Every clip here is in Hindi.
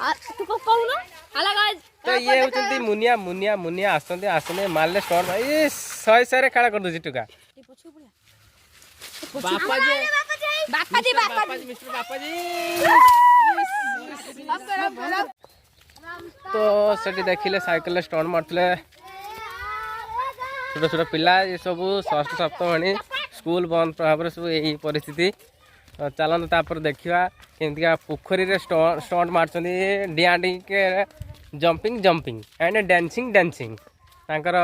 तू को कहू ना हला गाइस तो ये होचंती मुनिया मुनिया मुनिया आसंती आसने मारले स्टोर ए 100 रे काळा कर दोची टुका बापा जी मिस्टर बापा जी तो सेठी देखिले साइकिल स्टोर मारतले छोट छोट पिला ये सब षष्ठ सप्तम स्कूल बंद प्रभाव सब यही परिस्थिति चलते तापर देखा केमती पोखरी रे स्टंट मार डिया डी के jumping jumping and dancing dancing तांकर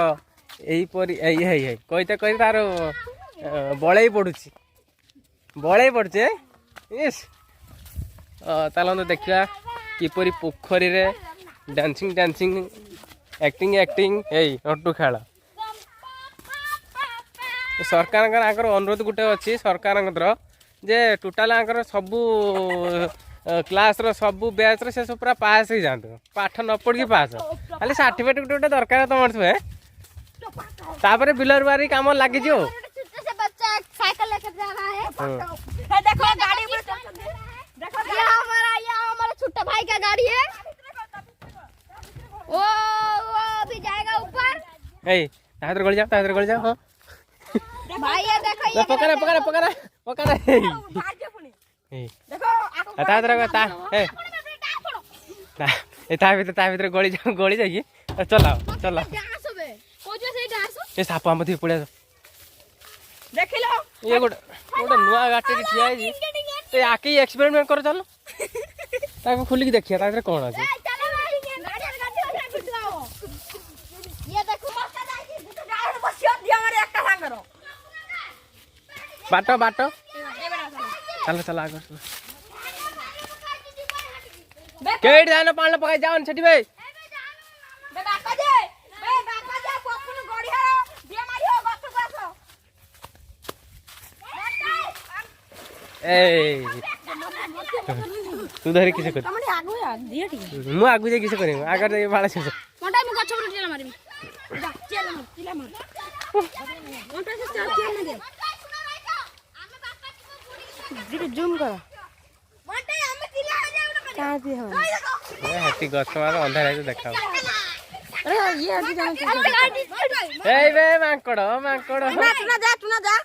यही कहते कही तार बड़े पड़ुचे यस चलते देखा किपरि पोखरी रे डांसिंग डांसिंग एक्टिंग एक्टिंग यही नटू खेल सरकार अनुरोध गोटे अच्छी सरकार जे टोटाल सबू क्लास सबू बैच से सब पूरा पास हो जाते पाठ न पढ़ी पास खाली सर्टिफिकेट गोटे दरकार तुम तापर बिलर बारी काम लगी छोटा भाई का गाड़ी है वो अभी जाएगा ऊपर गड़ जाओ हाँ भाई ये देखो ये पकड़ा पकड़ा पकड़ा पकड़ा भर गली जाइए चलाओ चलाओ ये साप आम थी पड़े ये गोटे गोटे नुआ गाटी ठिया है आके एक्सपेरिमेंट कर चलो खोलिक देखिए कौन अच्छे बाट बाट चलो चलो आगे केट जान पानी पकाई जाओ छठी भाई तू धरी किसे कर मु आगु जे किसे करिम आगर जे बाला से मोटा मु गछ पर टेला मारिम जा चला मार तिला मार मोटा से चाल चल लगे धीरे जूम कर मोटा हमें तिला आ जाऊ का भी हो ए हटी गछ मार अंधार है देखा अरे ये अभी जान ए बे मांकड़ तू ना जा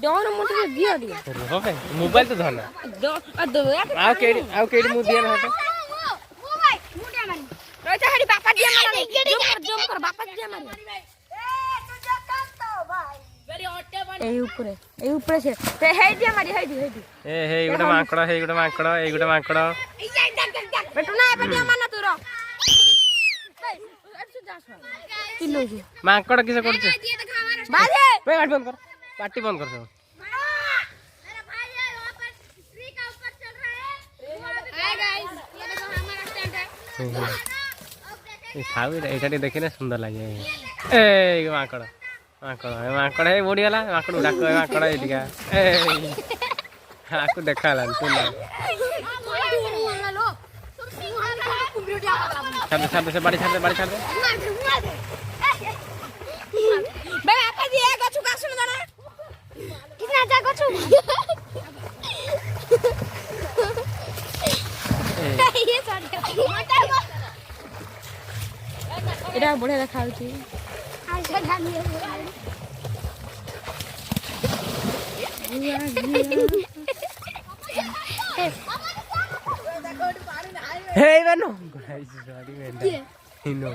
डोन मोटे दिया दिया हो भाई मोबाइल तो धरना आओ केडी मु दिया ना हटे ओ भाई मुटिया मारी रोता हरी बापा दिया मारी जूम कर बापा दिया मारी ए तू जा कर तो भाई वेरी ओटे बन ए ऊपर से ते हे दिया मारी हे गोटे मांकड़ बेटू ना ए दिया मारना तू रो किलो जी मांकड़ किसे करछे बाजे पे गाड़ी बंद कर पार्टी बंद कर सब अरे भाई यार वहां पर ट्री का ऊपर चल रहा है हाय गाइस ये देखो हमारा स्टैंड है खावी एटा देखिने सुंदर लागे ए मांकड़ मांकड़ है बोडी वाला मांकड़ डाक मांकड़ एटिका ए आको देखाला तू ना छाड़ से बाड़ी छाड़ दे बे आपा जी ए गछु का सुन जाना कितना जा गछु ये साड एटा बढ़िया देखा होची आइसा ढालिए हे बनो गाइस सॉरी मेंढा इनो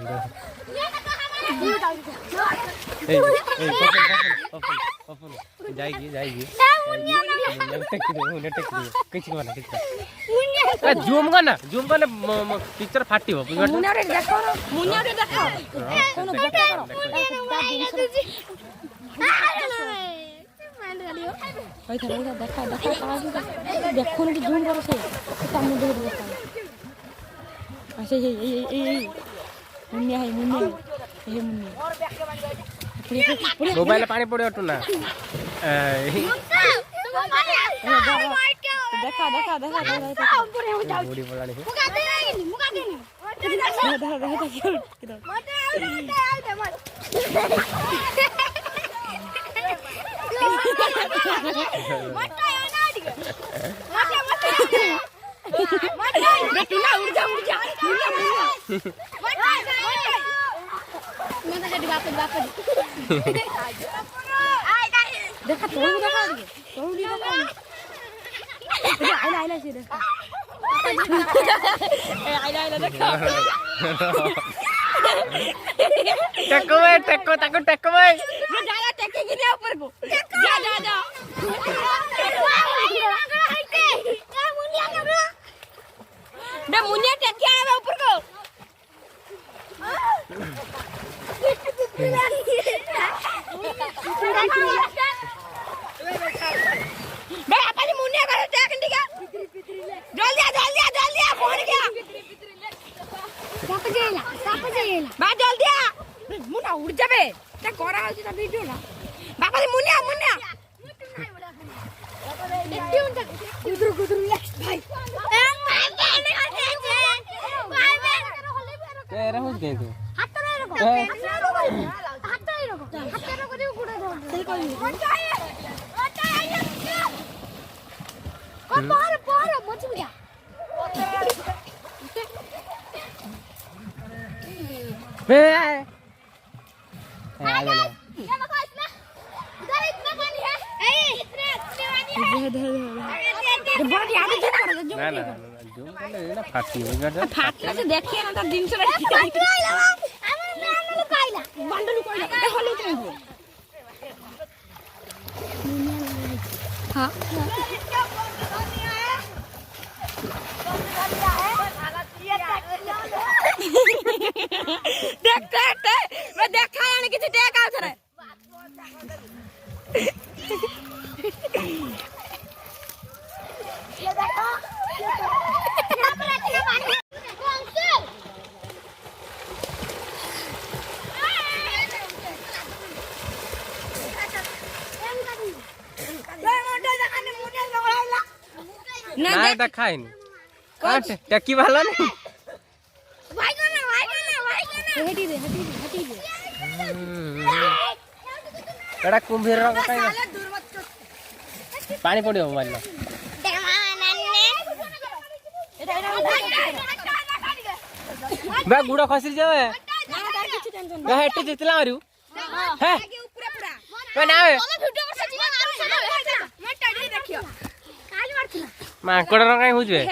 जाएगी जूम करना पिक्चर फाटी मोबाइल पानी पड़े टूना देखा बेटू ना उड़ जा मुन्ना मैं तो जड़ी बाप देखा तोड़ देखा आइला से देखा आइला देखा टेको ताको टेको भाई मैं जा टेकेगी नहीं ऊपर को जा बे मुनिया टेके आवे ऊपर को बे अपनी मुनिया करे टेक इंडिका जल्दी आ कौन गया साप जेला बा जल्दी आ मुना उड़ जाबे ता करा होची ता वीडियो ना बापा रे मुनिया गुदरू भाई तेरा हो गए तू हाथ रे रखो दे गुड़ा दो सही कोई कौन बाहर मच गया बे ना जूम कर ले फाटी हो गया फाटला से देखिए ना तो दिन से बंडल कोइला हले चाहिए हां देख मैं देखा यानी किसी टेक आउट रे ये देखो ना देखाई नहीं काट टकी वाला नहीं भाई को ना हटी दे एड़ा कुंभीर रो काई ना पानी पड़ियो मोबाइल में बे गुड़ा खसी जावे बे हेटी जितला मारू है बे ना देखियो काली मारथिला मांकड़ रो काई हो जे